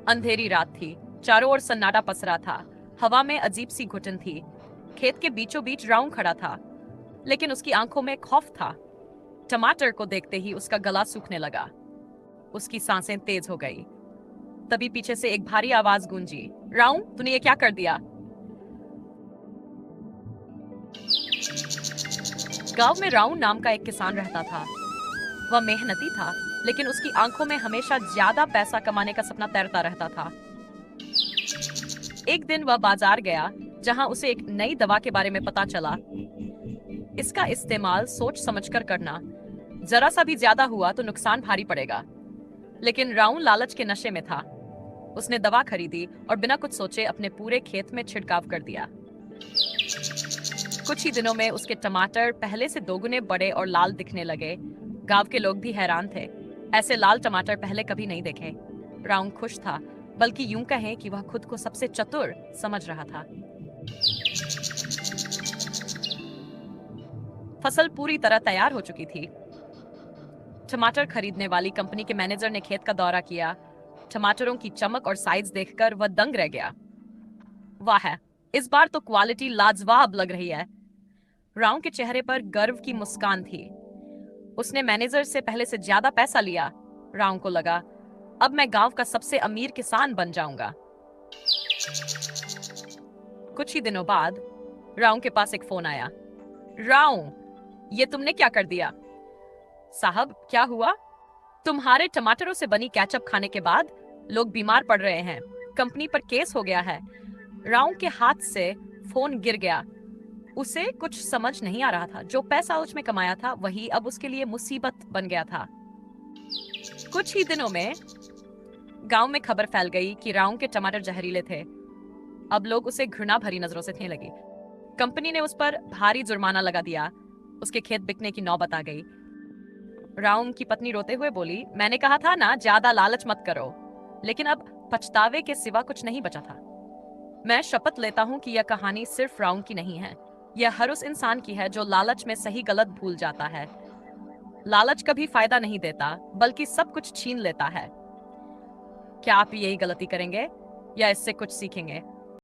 अंधेरी रात थी। चारों ओर सन्नाटा पसरा था। हवा में अजीब सी घुटन थी। खेत के बीचों बीच राउन खड़ा था, लेकिन उसकी आंखों में खौफ था। टमाटर को देखते ही उसका गला सूखने लगा। उसकी सांसें तेज हो गई। तभी पीछे से एक भारी आवाज गूंजी, राउन, तूने ये क्या कर दिया? गांव में राउन नाम का एक किसान रहता था। वह मेहनती था, लेकिन उसकी आंखों में हमेशा ज्यादा पैसा कमाने का सपना तैरता रहता था। एक दिन वह बाजार गया, जहां उसे एक नई दवा के बारे में पता चला। इसका इस्तेमाल सोच समझकर करना, जरा सा भी ज्यादा हुआ तो नुकसान भारी पड़ेगा। लेकिन राउन लालच के नशे में था। उसने दवा खरीदी और बिना कुछ सोचे अपने पूरे खेत में छिड़काव कर दिया। कुछ ही दिनों में उसके टमाटर पहले से दोगुने बड़े और लाल दिखने लगे। गांव के लोग भी हैरान थे। ऐसे लाल टमाटर पहले कभी नहीं देखे। राउन खुश था, बल्कि यूं कहें कि वह खुद को सबसे चतुर समझ रहा था। फसल पूरी तरह तैयार हो चुकी थी। टमाटर खरीदने वाली कंपनी के मैनेजर ने खेत का दौरा किया। टमाटरों की चमक और साइज देखकर वह दंग रह गया। वाह है, इस बार तो क्वालिटी लाजवाब लग रही है। राउन के चेहरे पर गर्व की मुस्कान थी। उसने मैनेजर से पहले से ज्यादा पैसा लिया। राउन को लगा, अब मैं गांव का सबसे अमीर किसान बन जाऊंगा। कुछ ही दिनों बाद राउन के पास एक फोन आया। राउन, ये तुमने क्या कर दिया? साहब, क्या हुआ? तुम्हारे टमाटरों से बनी केचप खाने के बाद लोग बीमार पड़ रहे हैं। कंपनी पर केस हो गया है। राउन के हाथ से फोन गिर गया। उसे कुछ समझ नहीं आ रहा था। जो पैसा उसमें कमाया था, वही अब उसके लिए मुसीबत बन गया था। कुछ ही दिनों में गांव में खबर फैल गई कि राउन के टमाटर जहरीले थे। अब लोग उसे घृणा भरी नजरों से देखने लगे। कंपनी ने उस पर भारी जुर्माना लगा दिया। उसके खेत बिकने की नौबत आ गई। राउन की पत्नी रोते हुए बोली, मैंने कहा था ना, ज्यादा लालच मत करो। लेकिन अब पछतावे के सिवा कुछ नहीं बचा था। मैं शपथ लेता हूं कि यह कहानी सिर्फ राउन की नहीं है। यह हर उस इंसान की है जो लालच में सही गलत भूल जाता है। लालच कभी फायदा नहीं देता, बल्कि सब कुछ छीन लेता है। क्या आप यही गलती करेंगे या इससे कुछ सीखेंगे?